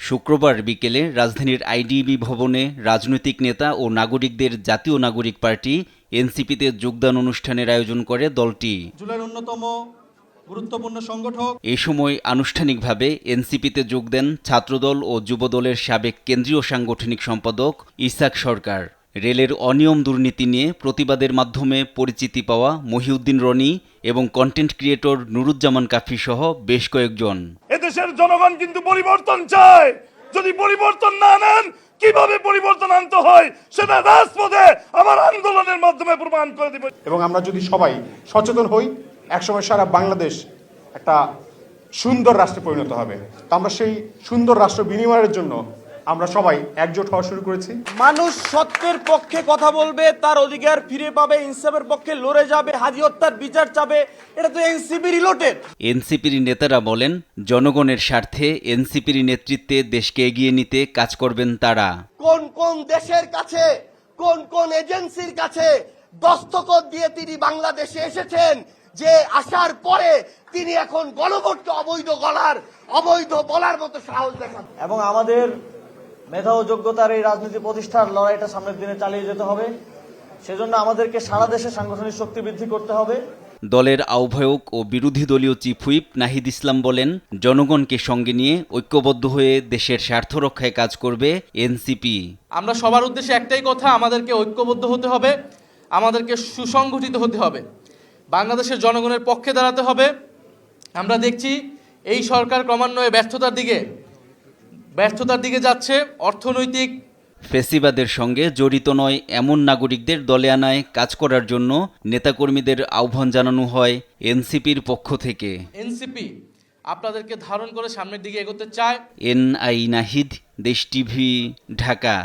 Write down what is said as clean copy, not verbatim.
শুক্রবার বিকেলে রাজধানীর আইডিবি ভবনে রাজনৈতিক নেতা ও নাগরিকদের জাতীয় নাগরিক পার্টি এনসিপিতে যোগদান অনুষ্ঠানের আয়োজন করে দলটি। জুলাইয়ের অন্যতম গুরুত্বপূর্ণ সংগঠক। এ সময় আনুষ্ঠানিকভাবে এনসিপিতে যোগ দেন ছাত্রদল ও যুবদলের সাবেক কেন্দ্রীয় সাংগঠনিক সম্পাদক ইসাক সরকার। রেলের অনিয়ম দুর্নীতি নিয়ে প্রতিবাদের মাধ্যমে পরিচিতি পাওয়া মহিউদ্দিন রনি এবং কন্টেন্ট ক্রিয়েটর নুরুজ্জামান কাফি সহ বেশ কয়েকজন। এদেশের জনগণ কিন্তু পরিবর্তন চায়। যদি পরিবর্তন না আনেন কিভাবে পরিবর্তন আনতে হয় সেটা রাজপথে আমার আন্দোলনের মাধ্যমে প্রমাণ করে দিব। এবং আমরা যদি সবাই সচেতন হই, একসময় সারা বাংলাদেশ একটা সুন্দর রাষ্ট্রে পরিণত হবে। তো আমরা সেই সুন্দর রাষ্ট্র বিনিময়ের জন্য আমরা সবাই একজোট হওয়া শুরু করেছি। মানুষ সত্যের পক্ষে কথা বলবে, তার অধিকার ফিরে পাবে, ইনসাফের পক্ষে লড়ে যাবে, হাজি হত্যার বিচার চাবে। এটা তো এনসিপি রিলেটেড। এনসিপির নেতারা বলেন, জনগণের স্বার্থে এনসিপির নেতৃত্বে দেশকে এগিয়ে নিতে কাজ করবেন তারা। কোন কোন দেশের কাছে, কোন কোন এজেন্সির কাছে দস্তখত দিয়ে তিনি বাংলাদেশে এসেছেন, যে আসার পরে তিনি এখন গণভোটকে অবৈধ বলার মতো সাহস দেখান। এবং আমাদের মেধা ও যোগ্যতার এই রাজনীতি প্রতিষ্ঠার লড়াইটা সামনের দিনে চালিয়ে যেতে হবে। সেজন্য আমাদেরকে সারা দেশে সাংগঠনিক শক্তি বৃদ্ধি করতে হবে। দলের আহ্বায়ক ও বিরোধী দলীয় চিফ হুইপ নাহিদ ইসলাম বলেন, জনগণকে সঙ্গে নিয়ে ঐক্যবদ্ধ হয়ে দেশের স্বার্থ রক্ষায় কাজ করবে এনসিপি। আমরা সবার উদ্দেশ্যে একটাই কথা, আমাদেরকে ঐক্যবদ্ধ হতে হবে, আমাদেরকে সুসংগঠিত হতে হবে, বাংলাদেশের জনগণের পক্ষে দাঁড়াতে হবে। আমরা দেখছি এই সরকার ক্রমান্বয়ে ব্যর্থতার দিকে যাচ্ছে। অর্থনৈতিক ফেসিবাদের সঙ্গে জড়িত নয় এমন নাগরিকদের দলে আনায় কাজ করার জন্য নেতাকর্মীদের আহ্বান জানানো হয় এনসিপির পক্ষ থেকে। এনসিপি আপনাদেরকে ধারণ করে সামনের দিকে এগোতে চায়। এনআই নাহিদ, দেশ টিভি, ঢাকা।